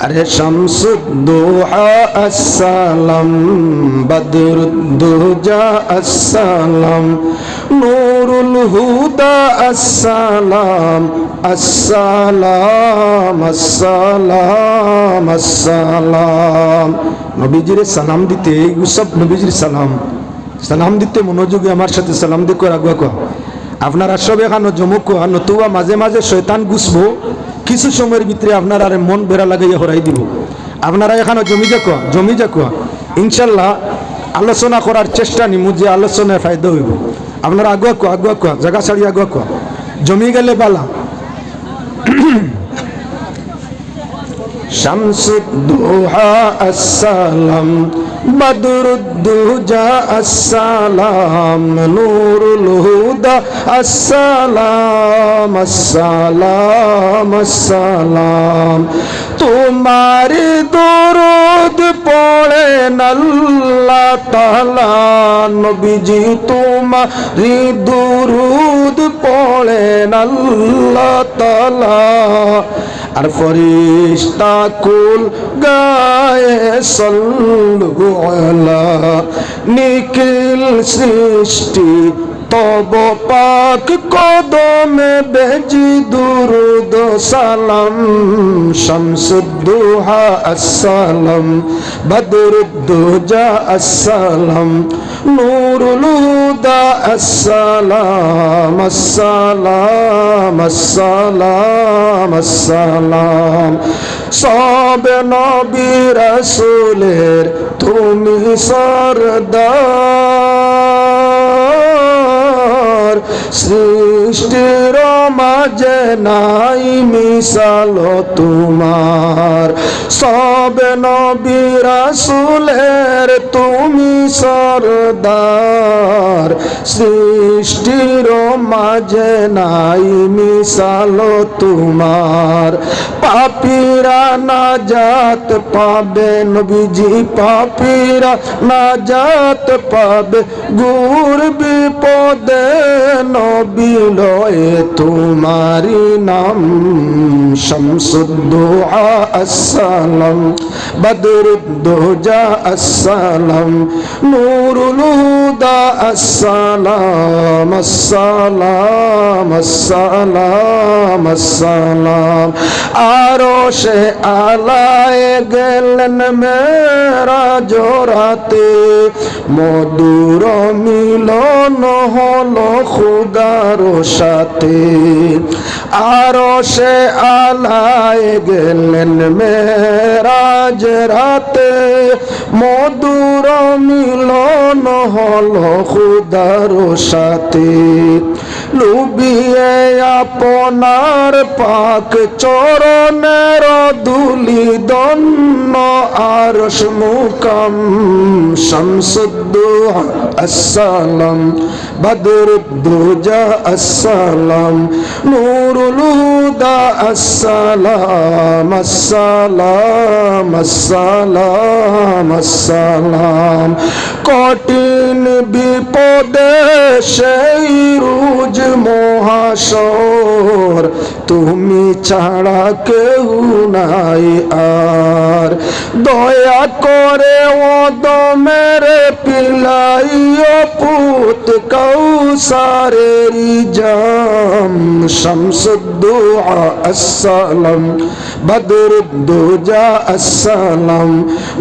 আরে শামসুদ্দোহা আসসালাম, বদরুদ্দোজা আসসালাম, নূরুল হুদা আসসালাম, আসসালাম আসসালাম আসসালাম। নবীজির সালাম দিতে, সব নবীজির সালাম, সালাম দিতে মনোযোগী আমার সাথে সালাম দেখো আগুয়া কো। আপনারা সব এখানো জমুক নতুবা মাঝে মাঝে শয়তান গুছবো, কিছু সময়ের ভিতরে আপনার আর মন বেড়া লাগাইয়া হরাই দিব। আপনারা এখানে জমি যাকো ইনশাল্লাহ আলোচনা করার চেষ্টা নিমু, যে আলোচনায় ফায়দা হইব। আপনারা আগুয়া কো জায়গা ছাড়ি আগুয়া কো, জমি গেলে বালা। শামসুদ্দোহা আসসালাম, বদরুদ্দোজা আসসালাম, নূরুল হুদা আসসালাম, আসসালাম আসসালাম। তোমার দরুদ পড়েন আল্লাহ তাআলা, নবীজি তোমার দরুদ পড়েন আল্লাহ তাআলা, আর ফরিস্তা কুল গায়ে সাল্লু আলা নিখিল সৃষ্টি তব পাক কদমে বেজি দুরুদ সালাম। শামসুদ্দোহা আসসালাম, বদরুদ্দোজা আসসালাম, নূরুল হুদা আসসালাম, আসসালাম আসসালাম আসসালাম। সব নবী রাসূলের তুমি সরদার, সৃষ্টির মাঝে নাই মিসাল তোমার। সব নবী রাসূলের তুমি সরদার, সৃষ্টির মাঝে নাই মিসাল তোমার। পাপীরা নাজাত পাবে নবীজি, পাপীরা নাজাত পাবে গুর বিপদে, নবী লয়ে তোমারি নাম। শামসুদ্দোহা আসসালাম, বদরুদ্দোজা আসসালাম, নূরুল হুদা আসসালাম, আসসালাম আসসালাম আসসালাম। আরশে আলায়ে গেলেন মেরাজ রাতে, মধুর মিলন হলো খুদার সাথে। আরশে আলায়ে গেলেন মেরাজ রাতে, মধুর মিলন হলো খুদার সাথে। লুবিয়ে আপনার পাক চরণের ধুলি দন্ন আরশ মুকাম। শামসুদ্দোহা আসসালাম, বদরুদ্দোজা আসসালাম, নূরুল হুদা আসসালাম, আসসালাম আসসালাম আসসালাম। কঠিন বিপদে সেই রোজ মহাশর, তুমি ছাড়া কেউ নাই আর। দয়া করে ওদমের পিলাইও পুত কৌসারের জাম। শামসুদ্দোহা আসসালাম, বদরুদ্দোজা আসসালাম,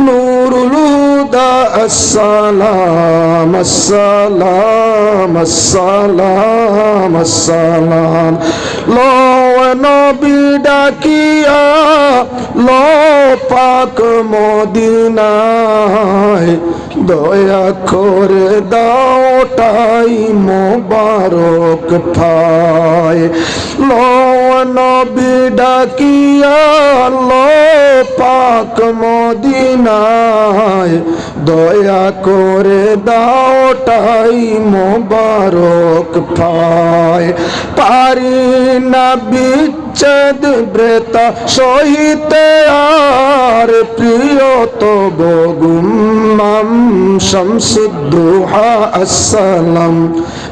নূরুল হুদা আসসালাম, আসসালাম আসসালাম আসসালাম। লো নবী ডাকিয়া লো পাক মদিনায়, দয়া করে দাওটাই মোবারক ঠাই। লো নবী ডাকিয়া লো পাক মদিনায়, দয়া করে দাওটাই মোবারক ঠাই। পারি না বিচ্ছেদ ব্রেতা সহিতে আর, প্রিয় তব গুম্মাম। শামসুদ্দোহা আসসালাম,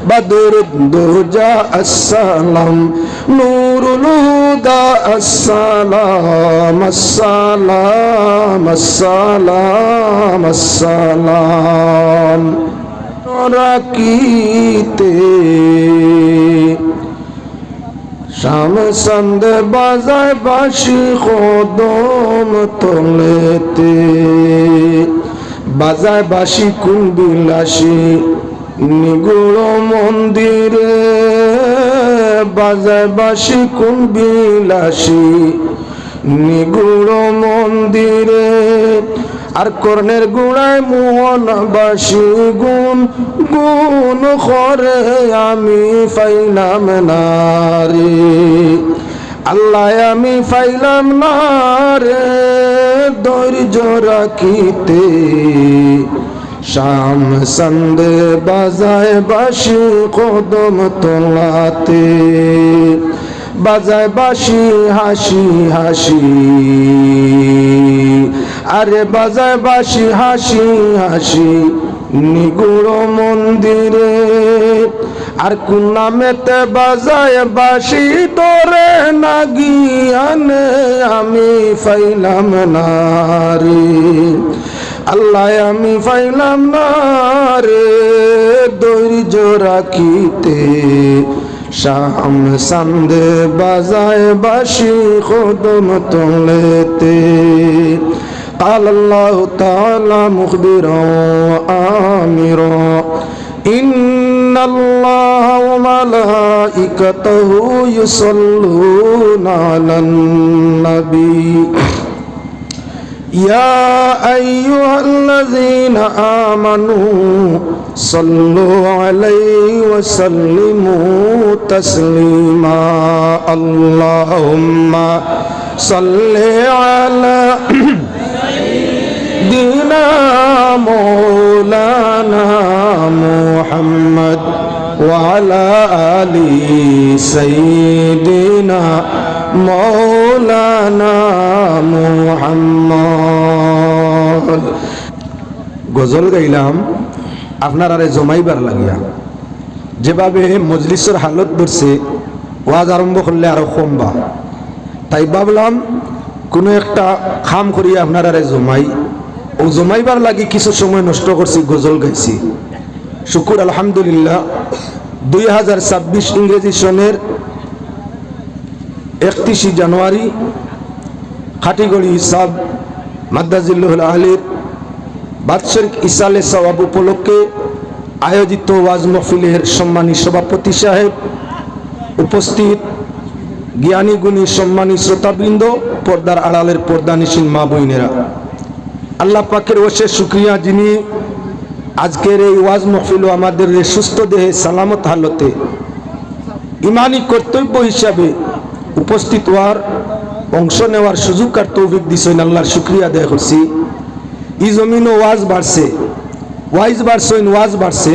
بدر الدجى السلام نور الهدى السلام السلام السلام السلام রাখিতে শাম সন্ধ্যে বাজায় বাঁশি কদম তলেতে বাজায় বাঁশি কোন বিলাসী নিগুড় মন্দিরে বাজায় বাঁশি কোন বিলাসী নিগুড় মন্দিরে আর কর্ণের গুড়ায় মোহনবাসী গুণ গুণ করে আমি ফাইলাম না রে আল্লাহ আমি ফাইলাম না রে ধৈর্য রাখিতে শাম সন্ধ্যে বাজায় বাঁশি কদম তলাতে বাজায় বাঁশি হাসি হাসি আরে বাজায় বাঁশি হাসি হাসি নিগুড় মন্দিরে আর কোন নামেতে বাজায় বাঁশি তোরে নাগিয়ানে আমি ফাইলাম না রে আল্লাহ আমি ফাইলাম না রে ধৈর্য রাখিতে শাম সন্ধ্যে বাজায় বাঁশি কদম তলেতে قال الله تعالى مخبرا وآمرا إن الله وملائكته يصلون على النبي يا أيها الذين آمنوا صلوا عليه وسلموا تسليما اللهم صل على سيدنا مولانا محمد وعلى آل سيدنا مولانا محمد গজল গাইলাম আপনার আরে জমাইবার লাগিয়া যেভাবে মজলিসের হালত ধরছে ওয়াজ আরম্ভ করলে আরো কমবা তাই ভাবলাম কোনো একটা খাম করিয়া আপনার আরে জমাই ও জমাইবার লাগি কিছু সময় নষ্ট করছি গজল গাইছি শুকুর আলহামদুলিল্লাহ 2026 ইংরেজি সনের 31 জানুয়ারি খাটিগড়ি হিসাব মাদ্দাজিল্লুল আহলির বাৎসরিক ইসালে সওয়াব উপলক্ষে আয়োজিত ওয়াজ মাহফিলের সম্মানী সভাপতি সাহেব, উপস্থিত জ্ঞানী গুণী সম্মানী শ্রোতাবৃন্দ, পর্দার আড়ালের পর্দানিসীন মা বোনেরা, আল্লাহ পাকের অশেষ শুকরিয়া যিনি আজকের এই ওয়াজ মাহফিল আমাদের সুস্থ দেহে সালামত হালতে ইমানি কর্তব্য হিসাবে উপস্থিত হওয়ার অংশ নেওয়ার সুযোগ আর তৌফিক দিছেন। আল্লাহর শুকরিয়া আদায় করছি। এই জমিনও ওয়াজ বাড়ছে, ওয়াজ বাড়ছে,